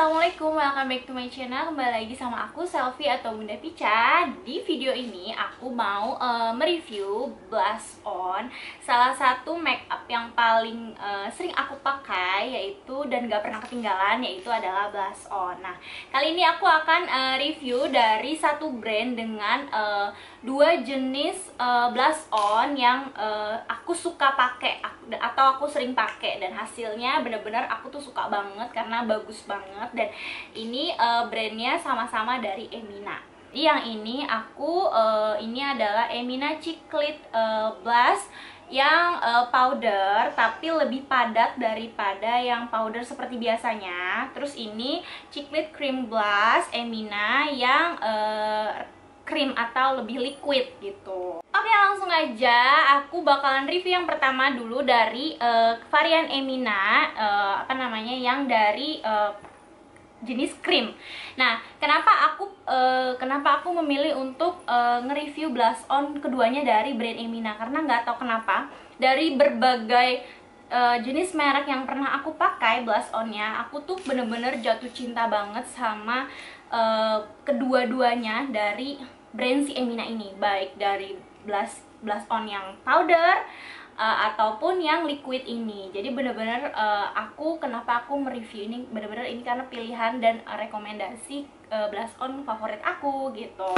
Assalamualaikum, welcome back to my channel. Kembali lagi sama aku, Selfie atau Bunda Pica. Di video ini aku mau mereview blush on, salah satu makeup yang paling sering aku pakai, yaitu dan gak pernah ketinggalan, yaitu adalah blush on. Nah, kali ini aku akan review dari satu brand dengan dua jenis blush on yang aku suka pakai atau aku sering pakai, dan hasilnya bener-bener aku tuh suka banget karena bagus banget. Dan ini brandnya sama-sama dari Emina. Yang ini ini adalah Emina Chiclet Blush yang powder tapi lebih padat daripada yang powder seperti biasanya. Terus ini Chiclet Cream Blush Emina yang krim atau lebih liquid gitu. Oke, langsung aja aku bakalan review yang pertama dulu dari varian Emina, yang dari jenis krim. Nah, kenapa aku memilih untuk nge-review blush on keduanya dari brand Emina? Karena nggak tahu kenapa dari berbagai jenis merek yang pernah aku pakai blush onnya, aku tuh bener-bener jatuh cinta banget sama kedua-duanya dari brand si Emina ini, baik dari blush on yang powder ataupun yang liquid ini. Jadi bener-bener kenapa aku mereview ini, bener-bener ini karena pilihan dan rekomendasi blush on favorit aku gitu.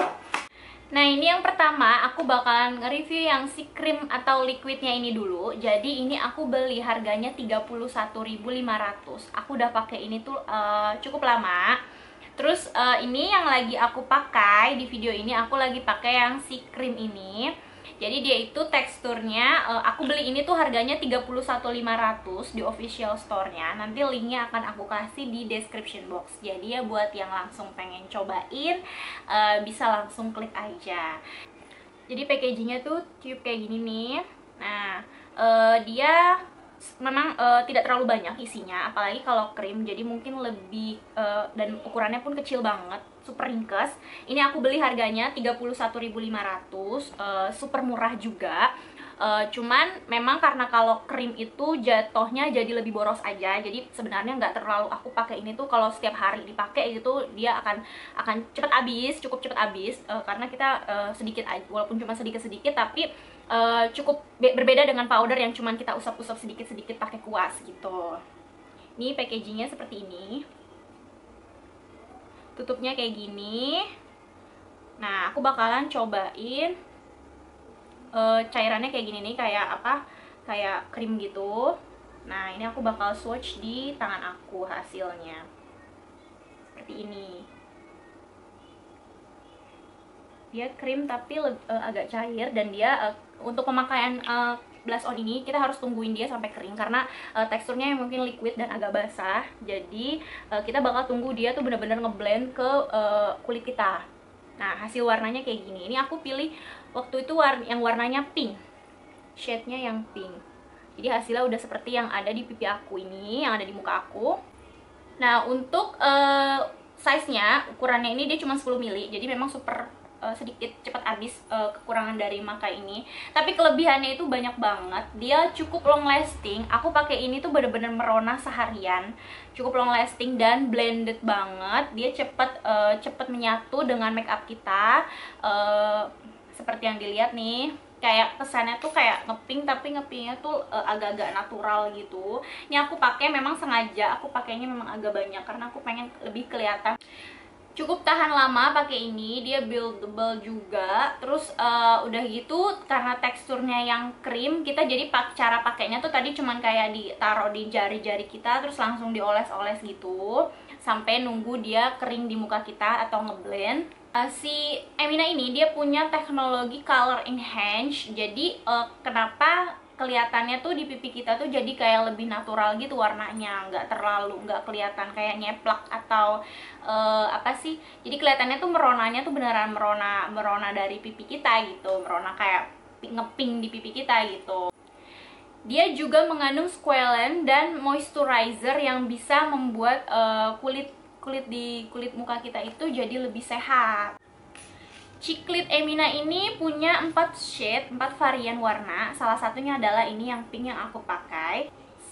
Nah, ini yang pertama aku bakalan nge-review yang si krim atau liquidnya ini dulu. Jadi ini aku beli harganya 31.500. Aku udah pakai ini tuh cukup lama. Terus ini yang lagi aku pakai di video ini, aku lagi pakai yang si krim ini. Jadi dia itu teksturnya, aku beli ini tuh harganya 31.500 di official store-nya. Nanti linknya akan aku kasih di description box. Jadi ya buat yang langsung pengen cobain, bisa langsung klik aja. Jadi packagingnya tuh tube kayak gini nih. Nah, dia memang tidak terlalu banyak isinya, apalagi kalau krim, jadi mungkin lebih dan ukurannya pun kecil banget, super ringkas. Ini aku beli harganya 31.500, super murah juga. Cuman memang karena kalau krim itu jatuhnya jadi lebih boros aja, jadi sebenarnya nggak terlalu aku pakai ini tuh kalau setiap hari dipakai gitu, dia akan cepet habis, cukup cepet habis, karena kita sedikit aja, walaupun cuma sedikit-sedikit, tapi cukup berbeda dengan powder yang cuman kita usap-usap sedikit-sedikit pakai kuas gitu. Ini packagingnya seperti ini, tutupnya kayak gini. Nah, aku bakalan cobain cairannya kayak gini nih, kayak krim gitu. Nah, ini aku bakal swatch di tangan aku hasilnya seperti ini. Dia krim tapi agak cair, dan dia untuk pemakaian blush on ini kita harus tungguin dia sampai kering karena teksturnya yang mungkin liquid dan agak basah. Jadi kita bakal tunggu dia tuh bener-bener ngeblend ke kulit kita. Nah, hasil warnanya kayak gini. Ini aku pilih waktu itu yang warnanya pink, shade-nya yang pink. Jadi hasilnya udah seperti yang ada di pipi aku ini, yang ada di muka aku. Nah, untuk size-nya, ukurannya ini dia cuma 10 ml, jadi memang super sedikit cepat habis kekurangan dari Maka ini. Tapi kelebihannya itu banyak banget. Dia cukup long lasting. Aku pakai ini tuh bener-bener merona seharian. Cukup long lasting dan blended banget. Dia cepet menyatu dengan make up kita. Seperti yang dilihat nih, kayak kesannya tuh kayak ngepink, tapi ngepingnya tuh agak-agak natural gitu. Ini aku pakai memang sengaja, aku pakainya memang agak banyak karena aku pengen lebih kelihatan. Cukup tahan lama pakai ini, dia buildable juga. Terus udah gitu, karena teksturnya yang krim, kita jadi cara pakainya tuh tadi cuman kayak ditaruh di jari-jari kita, terus langsung dioles-oles gitu sampai nunggu dia kering di muka kita atau ngeblend. Si Emina ini dia punya teknologi color enhance, jadi kenapa kelihatannya tuh di pipi kita tuh jadi kayak lebih natural gitu warnanya, nggak kelihatan kayak nyeplak atau jadi kelihatannya tuh meronanya tuh beneran merona dari pipi kita gitu, merona kayak ngeping di pipi kita gitu. Dia juga mengandung squalane dan moisturizer yang bisa membuat kulit muka kita itu jadi lebih sehat. Chiclet Emina ini punya 4 shade, 4 varian warna. Salah satunya adalah ini yang pink yang aku pakai.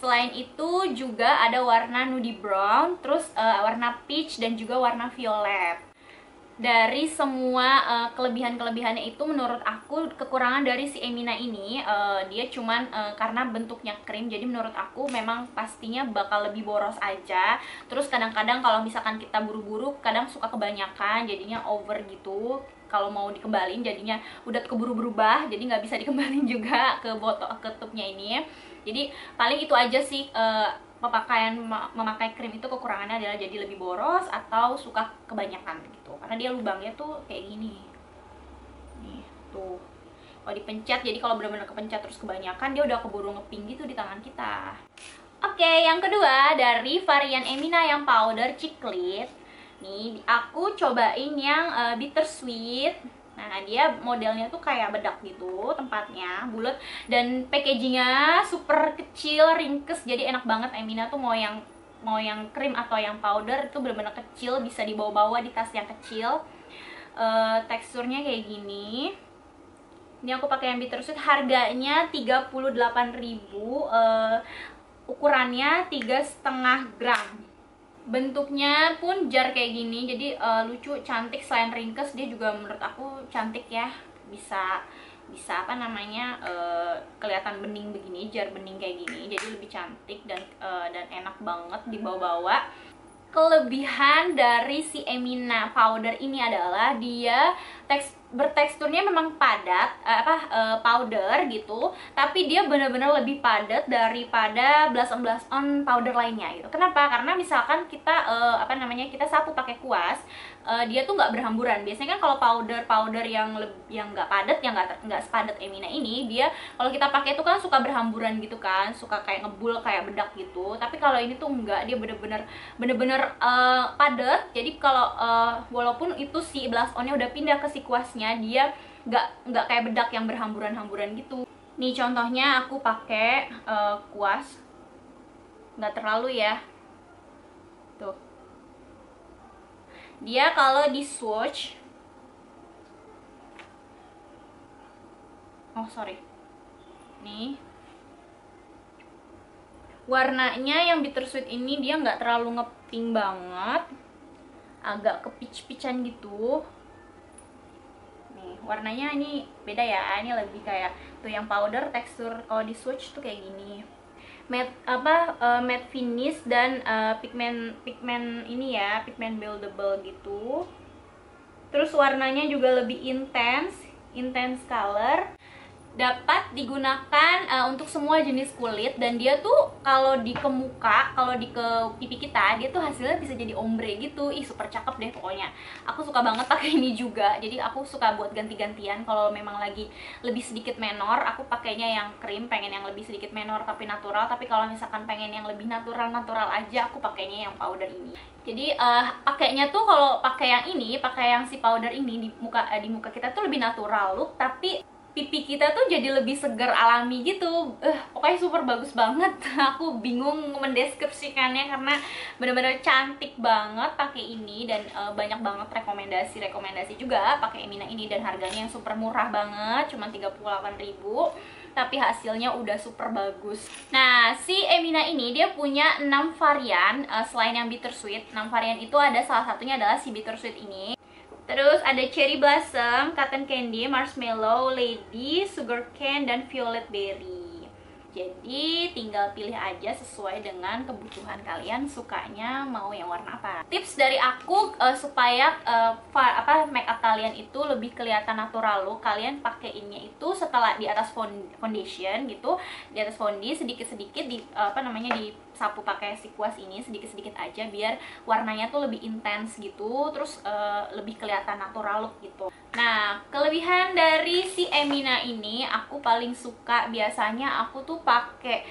Selain itu juga ada warna nudie brown, terus warna peach dan juga warna violet. Dari semua kelebihan-kelebihannya itu, menurut aku kekurangan dari si Emina ini dia cuman karena bentuknya krim, jadi menurut aku memang pastinya bakal lebih boros aja. Terus kadang-kadang kalau misalkan kita buru-buru, kadang suka kebanyakan, jadinya over gitu. Kalau mau dikembalin jadinya udah keburu berubah, jadi nggak bisa dikembalin juga ke botol, ke tubnya ini. Jadi paling itu aja sih, memakai krim itu kekurangannya adalah jadi lebih boros atau suka kebanyakan gitu, karena dia lubangnya tuh kayak gini nih tuh, kalau dipencet, jadi kalau benar-benar kepencet terus kebanyakan, dia udah keburu ngeping gitu di tangan kita. Oke, yang kedua dari varian Emina yang powder coklat nih, aku cobain yang bittersweet. Nah, dia modelnya tuh kayak bedak gitu, tempatnya bulat dan packagingnya super kecil, ringkes, jadi enak banget. Emina tuh mau yang krim atau yang powder itu bener-bener kecil, bisa dibawa-bawa di tas yang kecil. Teksturnya kayak gini. Ini aku pakai yang bittersweet, harganya 38.000, ukurannya 3,5 gram. Bentuknya pun jar kayak gini, jadi lucu, cantik. Selain ringkes, dia juga menurut aku cantik ya, bisa apa namanya, kelihatan bening begini, jar bening kayak gini, jadi lebih cantik dan enak banget dibawa-bawa. Kelebihan dari si Emina powder ini adalah dia berteksturnya memang padat, powder gitu, tapi dia benar-benar lebih padat daripada blush on powder lainnya gitu. Kenapa? Karena misalkan kita kita sapu pakai kuas, dia tuh nggak berhamburan. Biasanya kan kalau powder yang nggak padat, yang nggak sepadat Emina ini, dia kalau kita pakai itu kan suka berhamburan gitu kan, suka kayak ngebul kayak bedak gitu. Tapi kalau ini tuh enggak, dia bener-bener padat. Jadi kalau walaupun itu si blush onnya udah pindah ke si kuasnya, dia nggak kayak bedak yang berhamburan-hamburan gitu. Nih contohnya aku pakai kuas, nggak terlalu ya, tuh. Dia kalau di swatch, nih warnanya yang bittersweet ini dia nggak terlalu ngepink banget, agak kepich-pichan gitu. Nih warnanya ini beda ya, ini lebih kayak tuh yang powder, tekstur kalau di swatch tuh kayak gini. Matte finish dan pigment ini ya, pigment buildable gitu. Terus warnanya juga lebih intense color. Dapat digunakan untuk semua jenis kulit, dan dia tuh kalau di ke muka, kalau di ke pipi kita, dia tuh hasilnya bisa jadi ombre gitu. Ih, super cakep deh pokoknya. Aku suka banget pakai ini juga. Jadi aku suka buat ganti-gantian. Kalau memang lagi lebih sedikit menor, aku pakainya yang krim, pengen yang lebih sedikit menor tapi natural. Tapi kalau misalkan pengen yang lebih natural aja, aku pakainya yang powder ini. Jadi pakainya tuh, kalau pakai yang ini, pakai yang si powder ini di muka kita tuh lebih natural look, tapi pipi kita tuh jadi lebih segar alami gitu. Pokoknya super bagus banget. Aku bingung mendeskripsikannya karena bener-bener cantik banget pakai ini, dan banyak banget rekomendasi juga pakai Emina ini, dan harganya yang super murah banget, cuma 38.000, tapi hasilnya udah super bagus. Nah, si Emina ini dia punya 6 varian, selain yang bittersweet. 6 varian itu ada, salah satunya adalah si bittersweet ini. Terus ada cherry blossom, cotton candy, marshmallow, lady, sugar cane, dan violet berry. Jadi tinggal pilih aja sesuai dengan kebutuhan kalian, sukanya mau yang warna apa. Tips dari aku supaya makeup kalian itu lebih kelihatan natural look, kalian pakeinnya itu setelah di atas foundation gitu, di atas fondi sedikit-sedikit disapu pakai si kuas ini sedikit-sedikit aja, biar warnanya tuh lebih intens gitu, terus lebih kelihatan natural look gitu. Nah, kelebihan dari si Emina ini, aku paling suka biasanya aku tuh pakai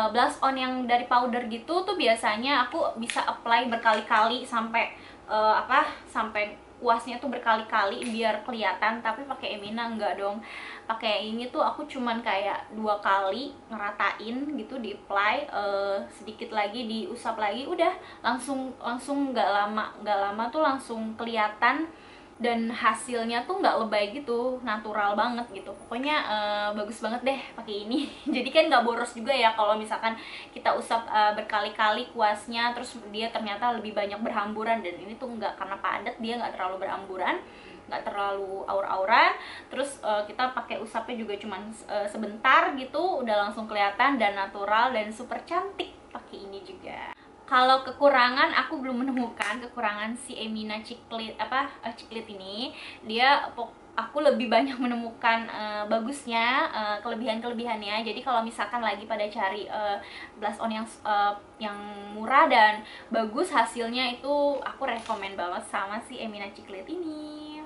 blush on yang dari powder gitu tuh, biasanya aku bisa apply berkali-kali sampai sampai kuasnya tuh berkali-kali biar kelihatan. Tapi pakai Emina enggak dong. Pakai ini tuh aku cuman kayak 2 kali ngeratain gitu, di apply, sedikit lagi diusap lagi, udah langsung nggak lama tuh langsung kelihatan dan hasilnya tuh nggak lebay gitu, natural banget gitu. Pokoknya bagus banget deh pakai ini. Jadi kan nggak boros juga ya kalau misalkan kita usap berkali-kali kuasnya, terus dia ternyata lebih banyak berhamburan. Dan ini tuh nggak, karena padat dia nggak terlalu berhamburan, nggak terlalu aur-auran. Terus kita pakai usapnya juga cuman sebentar gitu, udah langsung kelihatan dan natural dan super cantik pakai ini juga. Kalau kekurangan, aku belum menemukan kekurangan si Emina Chiclet Chiclet ini. Aku lebih banyak menemukan bagusnya, kelebihan-kelebihannya. Jadi kalau misalkan lagi pada cari blush on yang murah dan bagus hasilnya, itu aku rekomen banget sama si Emina Chiclet ini.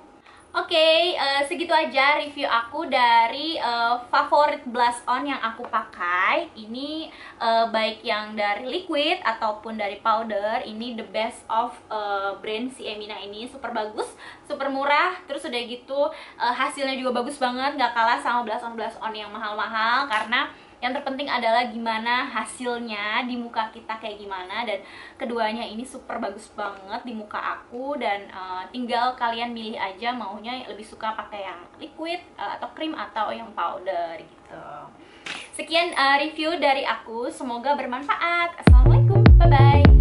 Oke, segitu aja review aku dari favorit blush on yang aku pakai. Ini baik yang dari liquid ataupun dari powder, ini the best of brand si Emina ini. Super bagus, super murah, terus udah gitu hasilnya juga bagus banget, nggak kalah sama blush on yang mahal-mahal. Karena yang terpenting adalah gimana hasilnya di muka kita kayak gimana, dan keduanya ini super bagus banget di muka aku. Dan tinggal kalian milih aja maunya lebih suka pakai yang liquid atau krim atau yang powder gitu. Sekian review dari aku, semoga bermanfaat. Assalamualaikum, bye bye.